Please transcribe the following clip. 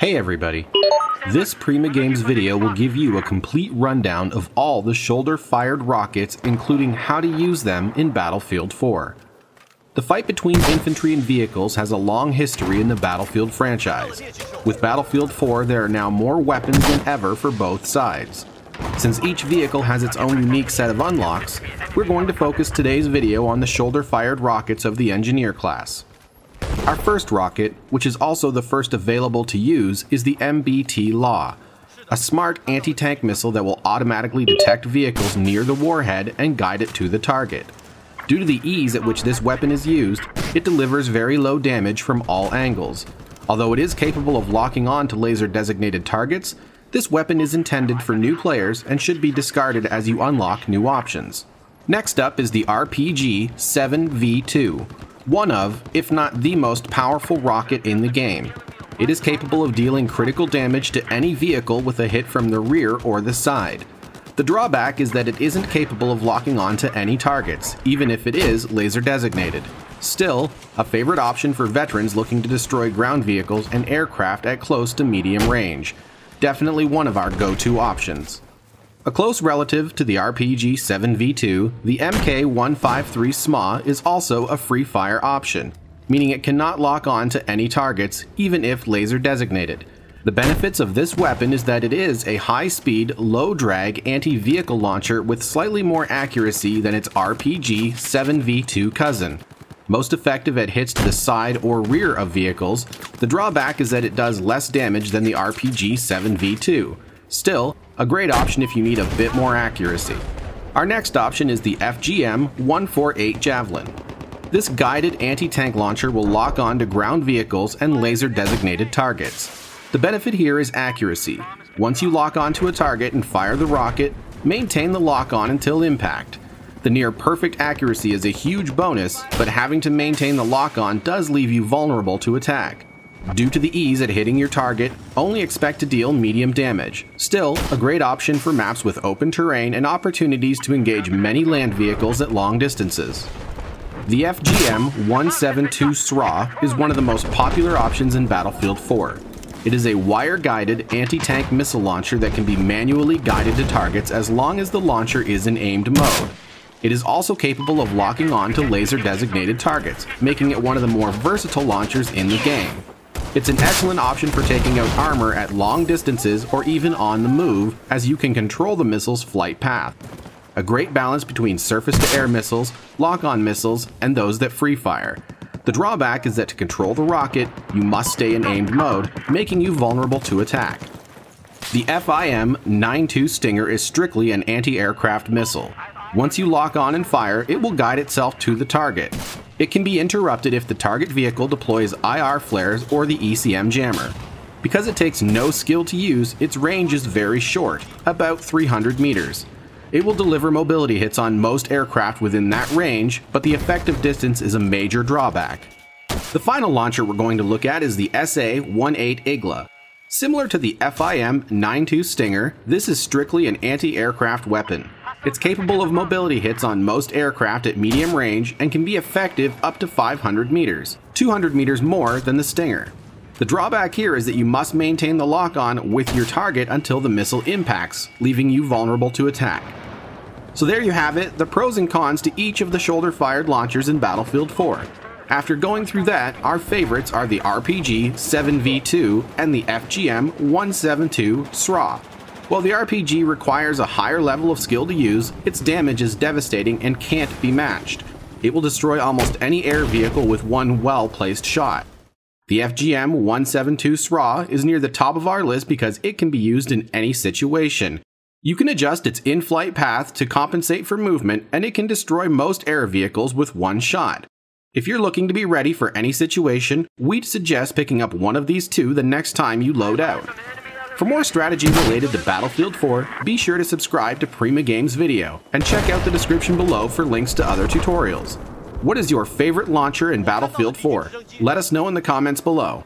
Hey everybody! This Prima Games video will give you a complete rundown of all the shoulder-fired rockets, including how to use them in Battlefield 4. The fight between infantry and vehicles has a long history in the Battlefield franchise. With Battlefield 4, there are now more weapons than ever for both sides. Since each vehicle has its own unique set of unlocks, we're going to focus today's video on the shoulder-fired rockets of the Engineer class. Our first rocket, which is also the first available to use, is the MBT-LAW, a smart anti-tank missile that will automatically detect vehicles near the warhead and guide it to the target. Due to the ease at which this weapon is used, it delivers very low damage from all angles. Although it is capable of locking on to laser-designated targets, this weapon is intended for new players and should be discarded as you unlock new options. Next up is the RPG-7V2. One of, if not the most powerful rocket in the game. It is capable of dealing critical damage to any vehicle with a hit from the rear or the side. The drawback is that it isn't capable of locking on to any targets, even if it is laser designated. Still, a favorite option for veterans looking to destroy ground vehicles and aircraft at close to medium range. Definitely one of our go-to options. A close relative to the RPG-7V2, the MK153 SMAW is also a free-fire option, meaning it cannot lock on to any targets, even if laser designated. The benefits of this weapon is that it is a high-speed, low-drag anti-vehicle launcher with slightly more accuracy than its RPG-7V2 cousin. Most effective at hits to the side or rear of vehicles, the drawback is that it does less damage than the RPG-7V2. Still, a great option if you need a bit more accuracy. Our next option is the FGM-148 Javelin. This guided anti-tank launcher will lock on to ground vehicles and laser-designated targets. The benefit here is accuracy. Once you lock onto a target and fire the rocket, maintain the lock-on until impact. The near-perfect accuracy is a huge bonus, but having to maintain the lock-on does leave you vulnerable to attack. Due to the ease at hitting your target, only expect to deal medium damage. Still, a great option for maps with open terrain and opportunities to engage many land vehicles at long distances. The FGM-172 SMAW is one of the most popular options in Battlefield 4. It is a wire-guided anti-tank missile launcher that can be manually guided to targets as long as the launcher is in aimed mode. It is also capable of locking on to laser-designated targets, making it one of the more versatile launchers in the game. It's an excellent option for taking out armor at long distances or even on the move, as you can control the missile's flight path. A great balance between surface-to-air missiles, lock-on missiles, and those that free-fire. The drawback is that to control the rocket, you must stay in aimed mode, making you vulnerable to attack. The Fim92 Stinger is strictly an anti-aircraft missile. Once you lock on and fire, it will guide itself to the target. It can be interrupted if the target vehicle deploys IR flares or the ECM jammer. Because it takes no skill to use, its range is very short, about 300 meters. It will deliver mobility hits on most aircraft within that range, but the effective distance is a major drawback. The final launcher we're going to look at is the SA18 Egla. Similar to the Fim92 Stinger, this is strictly an anti-aircraft weapon. It's capable of mobility hits on most aircraft at medium range and can be effective up to 500 meters, 200 meters more than the Stinger. The drawback here is that you must maintain the lock-on with your target until the missile impacts, leaving you vulnerable to attack. So there you have it, the pros and cons to each of the shoulder-fired launchers in Battlefield 4. After going through that, our favorites are the RPG-7V2 and the FGM-172 SMAW. While the RPG requires a higher level of skill to use, its damage is devastating and can't be matched. It will destroy almost any air vehicle with one well-placed shot. The FGM-172 SMAW is near the top of our list because it can be used in any situation. You can adjust its in-flight path to compensate for movement, and it can destroy most air vehicles with one shot. If you're looking to be ready for any situation, we'd suggest picking up one of these two the next time you load out. For more strategy related to Battlefield 4, be sure to subscribe to Prima Games video, and check out the description below for links to other tutorials. What is your favorite launcher in Battlefield 4? Let us know in the comments below.